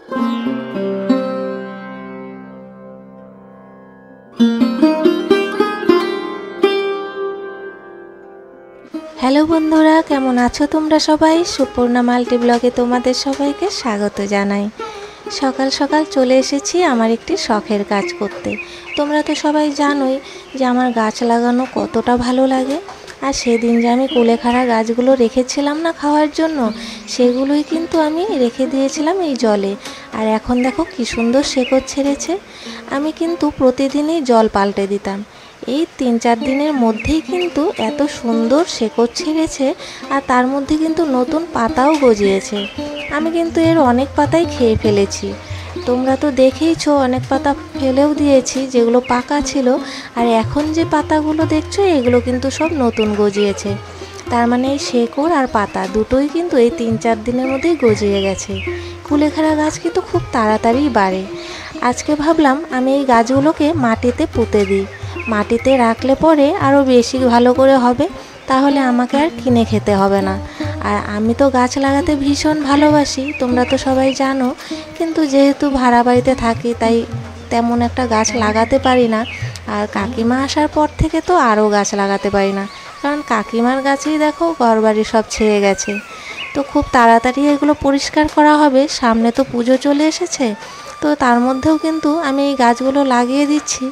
Hello বন্ধুরা, কেমন আছো তোমরা সবাই? সুপর্ণা মাল্টি ব্লগে তোমাদের সবাইকে স্বাগত জানাই। সকাল সকাল চলে এসেছি আমার একটি শখের কাজ করতে। তোমরা তো সবাই জানোই যে আমার গাছ লাগানো কতটা ভালো লাগে। আর সেদিন যে আমি কুলেখাড়া গাছগুলো রেখেছিলাম না খাওয়ার জন্য, সেগুলোই কিন্তু আমি রেখে দিয়েছিলাম এই জলে। আর এখন দেখো কি সুন্দর শেকড় ছেড়েছে। আমি কিন্তু প্রতিদিনই জল পাল্টে দিতাম। এই 3-4 দিনের মধ্যেই কিন্তু এত সুন্দর শেকড় ছেড়েছে, আর তার মধ্যে কিন্তু নতুন পাতাও গজিয়েছে। আমি কিন্তু এর অনেক পাতাই খেয়ে ফেলেছি। তোমরা তো দেখেইছো, অনেক পাতা ফেলেও দিয়েছি যেগুলো পাকা ছিল। আর এখন যে পাতাগুলো দেখছো, এগুলো কিন্তু সব নতুন গজিয়েছে। তার মানে এই শেকড় আর পাতা দুটোই কিন্তু এই 3-4 দিনের মধ্যেই গজিয়ে গেছে। কুলেখাড়া গাছ কিন্তু খুব তাড়াতাড়ি বাড়ে। আজকে ভাবলাম আমি এই গাছগুলোকে মাটিতে পুঁতে দিই। মাটিতে রাখলে পরে আরও বেশি ভালো করে হবে, তাহলে আমাকে আর কিনে খেতে হবে না। আর আমি তো গাছ লাগাতে ভীষণ ভালোবাসি, তোমরা তো সবাই জানো। কিন্তু যেহেতু ভাড়া বাড়িতে থাকি, তাই তেমন একটা গাছ লাগাতে পারি না। আর কাকিমা আসার পর থেকে তো আরও গাছ লাগাতে পারি না, কারণ কাকিমার গাছেই দেখো ঘরবাড়ি সব ছেয়ে গেছে। তো খুব তাড়াতাড়ি এগুলো পরিষ্কার করা হবে, সামনে তো পুজো চলে এসেছে। তো তার মধ্যেও কিন্তু আমি এই গাছগুলো লাগিয়ে দিচ্ছি।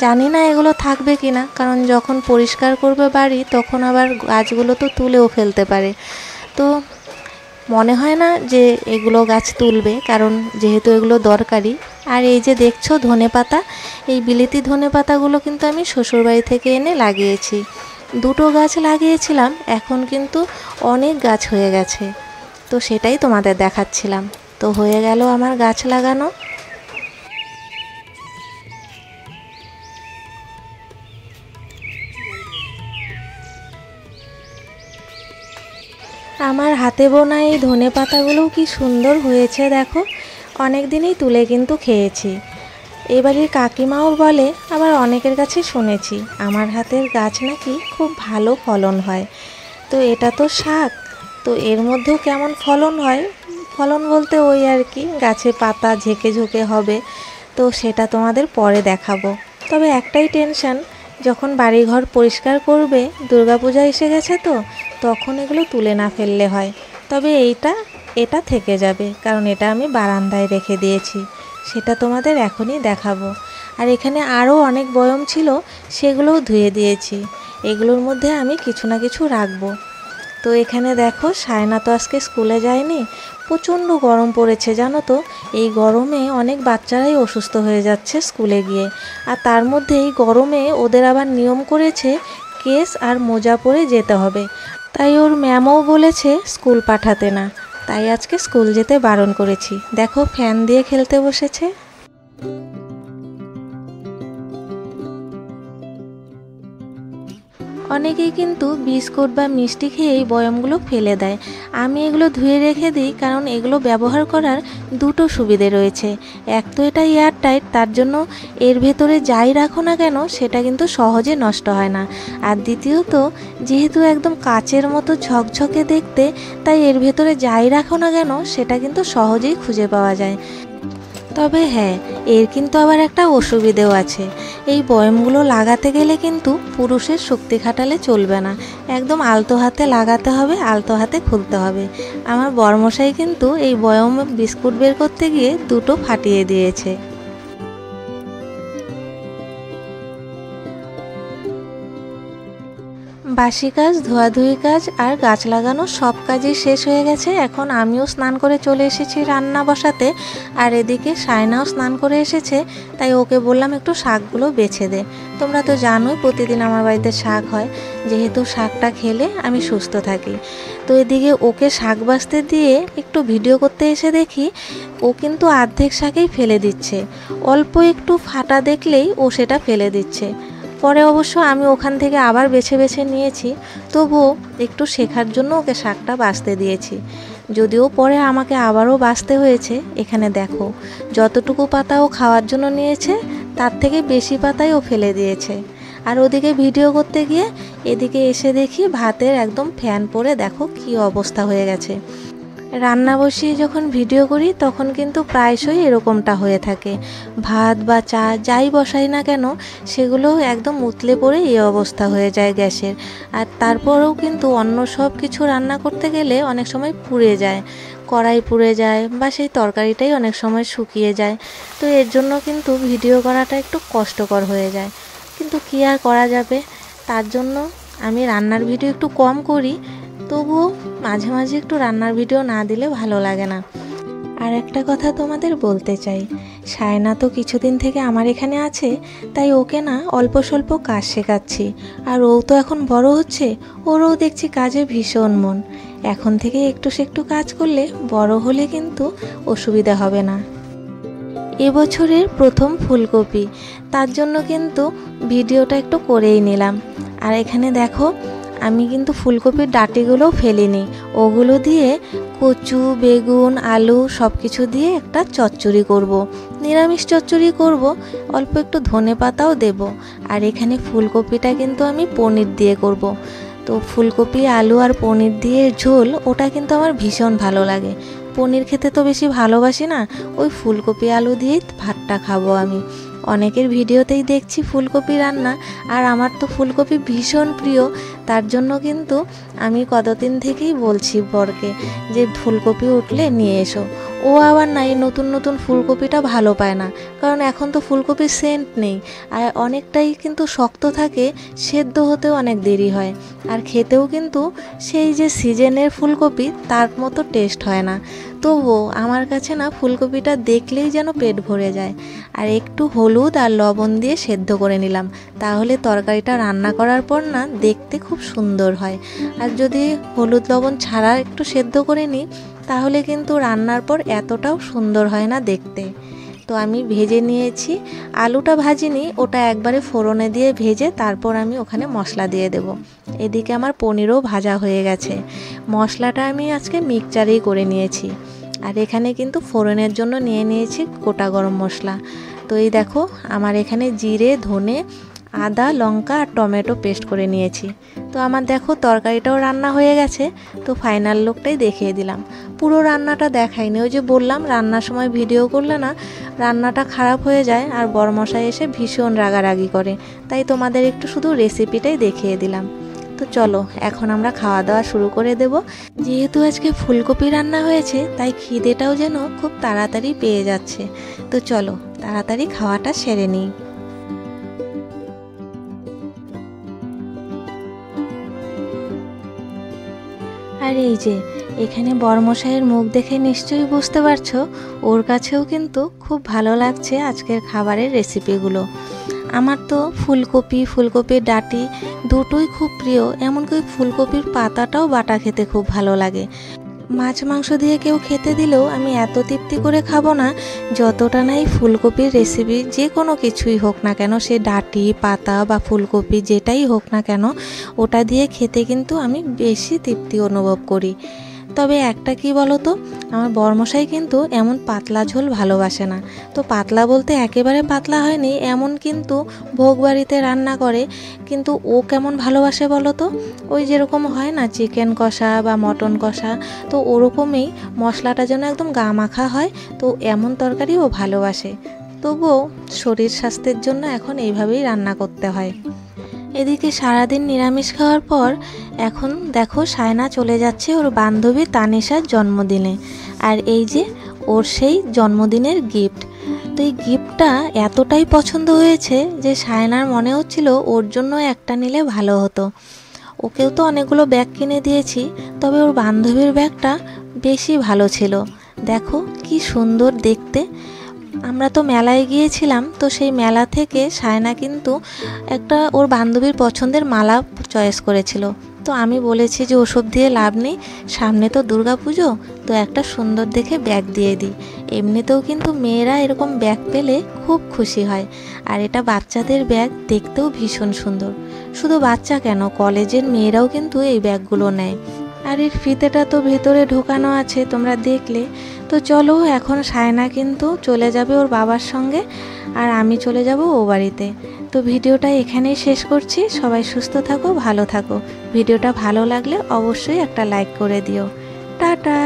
জানি না এগুলো থাকবে কি না, কারণ যখন পরিষ্কার করবে বাড়ি তখন আবার গাছগুলো তো তুলেও ফেলতে পারে। তো মনে হয় না যে এগুলো গাছ তুলবে, কারণ যেহেতু এগুলো দরকারি। আর এই যে দেখছো ধনেপাতা, এই বিলেতি ধনেপাতাগুলো কিন্তু আমি শ্বশুরবাড়ি থেকে এনে লাগিয়েছি। 2টো গাছ লাগিয়েছিলাম, এখন কিন্তু অনেক গাছ হয়ে গেছে। তো সেটাই তোমাদের দেখাচ্ছিলাম। তো হয়ে গেল আমার গাছ লাগানো। আমার হাতে বোনা এই ধনে পাতাগুলোও কি সুন্দর হয়েছে দেখো। অনেক দিনই তুলে কিন্তু খেয়েছি। এবারের কাকিমাও বলে, আবার অনেকের কাছে শুনেছি আমার হাতের গাছ নাকি খুব ভালো ফলন হয়। তো এটা তো শাক, তো এর মধ্যেও কেমন ফলন হয়, ফলন বলতে ওই আর কি, গাছে পাতা ঝেঁকে ঝুঁকে হবে। তো সেটা তোমাদের পরে দেখাবো। তবে একটাই টেনশন, যখন বাড়িঘর পরিষ্কার করবে, দুর্গাপূজা এসে গেছে তো, তখন এগুলো তুলে না ফেললে হয়। তবে এটা থেকে যাবে, কারণ এটা আমি বারান্দায় রেখে দিয়েছি। সেটা তোমাদের এখনই দেখাবো। আর এখানে আরও অনেক বয়ম ছিল, সেগুলোও ধুয়ে দিয়েছি। এগুলোর মধ্যে আমি কিছু না কিছু রাখবো। তো এখানে দেখো, সায়না তো আজকে স্কুলে যায়নি। প্রচণ্ড গরম পড়েছে জানো তো। এই গরমে অনেক বাচ্চারাই অসুস্থ হয়ে যাচ্ছে স্কুলে গিয়ে। আর তার মধ্যে এই গরমে ওদের আবার নিয়ম করেছে কেস আর মোজা পরে যেতে হবে। তাই ওর ম্যামও বলেছে স্কুল পাঠাতে না। তাই আজকে স্কুল যেতে বারণ করেছি। দেখো ফ্যান দিয়ে খেলতে বসেছে। অনেকেই কিন্তু বিস্কুট বা মিষ্টি খেয়ে এই বয়মগুলো ফেলে দেয়। আমি এগুলো ধুয়ে রেখে দিই, কারণ এগুলো ব্যবহার করার 2টো সুবিধে রয়েছে। এক তো এটা এয়ারটাইট, তার জন্য এর ভেতরে যাই রাখো না কেন সেটা কিন্তু সহজে নষ্ট হয় না। আর দ্বিতীয়ত, যেহেতু একদম কাচের মতো ঝকঝকে দেখতে, তাই এর ভেতরে যাই রাখো না কেন সেটা কিন্তু সহজেই খুঁজে পাওয়া যায়। তবে হ্যাঁ, এর কিন্তু আবার একটা অসুবিধেও আছে। এই বয়মগুলো লাগাতে গেলে কিন্তু পুরুষের শক্তি খাটালে চলবে না। একদম আলতো হাতে লাগাতে হবে, আলতো হাতে খুলতে হবে। আমার বরমশাই কিন্তু এই বয়ম বিস্কুট বের করতে গিয়ে 2টো ফাটিয়ে দিয়েছে। বাসি কাজ, ধোয়াধুয়ি কাজ আর গাছ লাগানো সব কাজই শেষ হয়ে গেছে। এখন আমিও স্নান করে চলে এসেছি রান্না বসাতে। আর এদিকে সায়নাও স্নান করে এসেছে, তাই ওকে বললাম একটু শাকগুলো বেছে দে। তোমরা তো জানোই প্রতিদিন আমার বাড়িতে শাক হয়, যেহেতু শাকটা খেলে আমি সুস্থ থাকি। তো এদিকে ওকে শাক বাছতে দিয়ে একটু ভিডিও করতে এসে দেখি ও কিন্তু অর্ধেক শাকেই ফেলে দিচ্ছে। অল্প একটু ফাটা দেখলেই ও সেটা ফেলে দিচ্ছে। পরে অবশ্য আমি ওখান থেকে আবার বেছে বেছে নিয়েছি, তবুও একটু শেখার জন্য ওকে শাকটা বাছতে দিয়েছি। যদিও পরে আমাকে আবারও বাছতে হয়েছে। এখানে দেখো, যতটুকু পাতা ও খাওয়ার জন্য নিয়েছে, তার থেকে বেশি পাতাই ও ফেলে দিয়েছে। আর ওদিকে ভিডিও করতে গিয়ে এদিকে এসে দেখি ভাতের একদম ফ্যান পড়ে দেখো কি অবস্থা হয়ে গেছে। রান্না বসিয়ে যখন ভিডিও করি তখন কিন্তু প্রায়শই এরকমটা হয়ে থাকে। ভাত বা চা যাই বসাই না কেন সেগুলো একদম উতলে পড়ে এই অবস্থা হয়ে যায় গ্যাসের। আর তারপরেও কিন্তু অন্য সব কিছু রান্না করতে গেলে অনেক সময় পুড়ে যায়, কড়াই পুড়ে যায় বা সেই তরকারিটাই অনেক সময় শুকিয়ে যায়। তো এর জন্য কিন্তু ভিডিও করাটা একটু কষ্টকর হয়ে যায়, কিন্তু কী আর করা যাবে। তার জন্য আমি রান্নার ভিডিও একটু কম করি, তবুও মাঝে মাঝে একটু রান্নার ভিডিও না দিলে ভালো লাগে না। আর একটা কথা তোমাদের বলতে চাই, সায়না তো কিছুদিন থেকে আমার এখানে আছে, তাই ওকে না অল্প স্বল্প কাজ শেখাচ্ছি। আর ও তো এখন বড় হচ্ছে, ওরও দেখছি কাজে ভীষণ মন। এখন থেকে একটু একটু কাজ করলে বড় হলে কিন্তু অসুবিধা হবে না। এবছরের প্রথম ফুলকপি, তার জন্য কিন্তু ভিডিওটা একটু করেই নিলাম। আর এখানে দেখো আমি কিন্তু ফুলকপির ডাঁটিগুলোও ফেলিনি, ওগুলো দিয়ে কচু, বেগুন, আলু সব কিছু দিয়ে একটা চচ্চড়ি করব। নিরামিষ চচ্চড়ি করব, অল্প একটু ধনেপাতাও দেব। আর এখানে ফুলকপিটা কিন্তু আমি পনির দিয়ে করব। তো ফুলকপি, আলু আর পনির দিয়ে ঝোল, ওটা কিন্তু আমার ভীষণ ভালো লাগে। পনির খেতে তো বেশি ভালোবাসি না, ওই ফুলকপি আলু দিয়েই ভাতটা খাবো আমি। অনেকের ভিডিওতেই দেখছি ফুলকপি রান্না, আর আমার তো ফুলকপি ভীষণ প্রিয়। তার জন্য কিন্তু আমি কতদিন থেকেই বলছি বরকে যে ফুলকপি উঠলে নিয়ে এসো। ও আবার না এই নতুন নতুন ফুলকপিটা ভালো পায় না, কারণ এখন তো ফুলকপির সেন্ট নেই, আর অনেকটাই কিন্তু শক্ত থাকে, সেদ্ধ হতেও অনেক দেরি হয়। আর খেতেও কিন্তু সেই যে সিজনের ফুলকপি তার মতো টেস্ট হয় না। তবুও আমার কাছে না ফুলকপিটা দেখলেই যেন পেট ভরে যায়। আর একটু হলুদ আর লবণ দিয়ে সেদ্ধ করে নিলাম, তাহলে তরকারিটা রান্না করার পর না দেখতে খুব সুন্দর হয়। আর যদি হলুদ লবণ ছাড়া একটু সেদ্ধ করে নিই তাহলে কিন্তু রান্নার পর এতটাও সুন্দর হয় না দেখতে। তো আমি ভেজে নিয়েছি, আলুটা ভাজিনি, ওটা একবারে ফোড়নে দিয়ে ভেজে তারপর আমি ওখানে মশলা দিয়ে দেব। এদিকে আমার পনিরও ভাজা হয়ে গেছে। মশলাটা আমি আজকে মিক্সচারেই করে নিয়েছি। আর এখানে কিন্তু ফোড়নের জন্য নিয়ে নিয়েছি গোটা গরম মশলা। তো এই দেখো আমার এখানে জিরে, ধনে, আদা, লঙ্কা আর টমেটো পেস্ট করে নিয়েছি। তো আমার দেখো তরকারিটাও রান্না হয়ে গেছে। তো ফাইনাল লুকটাই দেখিয়ে দিলাম, পুরো রান্নাটা দেখাইনি। ওই যে বললাম রান্নার সময় ভিডিও করলে না রান্নাটা খারাপ হয়ে যায়, আর বড়মশাই এসে ভীষণ রাগারাগি করে, তাই তোমাদের একটু শুধু রেসিপিটাই দেখিয়ে দিলাম। তো চলো এখন আমরা খাওয়া দাওয়া শুরু করে দেব। যেহেতু আজকে ফুলকপি রান্না হয়েছে তাই খিদেটাও যেন খুব তাড়াতাড়ি পেয়ে যাচ্ছে। তো চলো তাড়াতাড়ি খাওয়াটা সেরে নিই। আর এই যে এখানে বড়মশাইয়ের মুখ দেখে নিশ্চয়ই বুঝতে পারছো ওর কাছেও কিন্তু খুব ভালো লাগছে আজকের খাবারের রেসিপিগুলো। আমার তো ফুলকপি, ফুলকপির ডাঁটি দুটোই খুব প্রিয়, এমনকি ফুলকপির পাতাটাও বাটা খেতে খুব ভালো লাগে। মাছ মাংস দিয়ে কেউ খেতে দিলেও আমি এত তৃপ্তি করে খাবো না যতটা না এই ফুলকপির রেসিপি, যে কোনো কিছুই হোক না কেন, সে ডাঁটি, পাতা বা ফুলকপি যেটাই হোক না কেন, ওটা দিয়ে খেতে কিন্তু আমি বেশি তৃপ্তি অনুভব করি। তবে একটা কি বলো তো, আমার বরমশাই কিন্তু এমন পাতলা ঝোল ভালোবাসে না। তো পাতলা বলতে একেবারে পাতলা হয়নি এমন, কিন্তু ভোগ বাড়িতে রান্না করে, কিন্তু ও কেমন ভালোবাসে বলো তো, ওই যেরকম হয় না চিকেন কষা বা মটন কষা, তো ওরকমই মশলাটা যেন একদম গা মাখা হয়, তো এমন তরকারি ও ভালোবাসে। তবুও শরীর স্বাস্থ্যের জন্য এখন এইভাবেই রান্না করতে হয়। এদিকে সারাদিন নিরামিষ খাওয়ার পর এখন দেখো সায়না চলে যাচ্ছে ওর বান্ধবী তানিশার জন্মদিনে। আর এই যে ওর সেই জন্মদিনের গিফট, তো এই গিফটটা এতটাই পছন্দ হয়েছে যে সায়নার মনে হচ্ছিল ওর জন্য একটা নিলে ভালো হতো। ওকেও তো অনেকগুলো ব্যাগ কিনে দিয়েছি, তবে ওর বান্ধবীর ব্যাগটা বেশি ভালো ছিল। দেখো কি সুন্দর দেখতে। আমরা তো মেলায় গিয়েছিলাম, তো সেই মেলা থেকে সায়না কিন্তু একটা ওর বান্ধবীর পছন্দের মালা চয়েস করেছিল। তো আমি বলেছি যে ওসব দিয়ে লাভ নেই, সামনে তো দুর্গাপুজো, তো একটা সুন্দর দেখে ব্যাগ দিয়ে দিই। এমনিতেও কিন্তু মেয়েরা এরকম ব্যাগ পেলে খুব খুশি হয়। আর এটা বাচ্চাদের ব্যাগ, দেখতেও ভীষণ সুন্দর। শুধু বাচ্চা কেন, কলেজের মেয়েরাও কিন্তু এই ব্যাগগুলো নেয়। আর এর ফিতেটা তো ভেতরে ঢোকানো আছে, তোমরা দেখলে। তো চলো এখন সায়না কিন্তু চলে যাবে ওর বাবার সঙ্গে, আর আমি চলে যাব ও বাড়িতে। তো ভিডিওটা এখানেই শেষ করছি। সবাই সুস্থ থাকো, ভালো থাকো। ভিডিওটা ভালো লাগলে অবশ্যই একটা লাইক করে দিও। টাটা।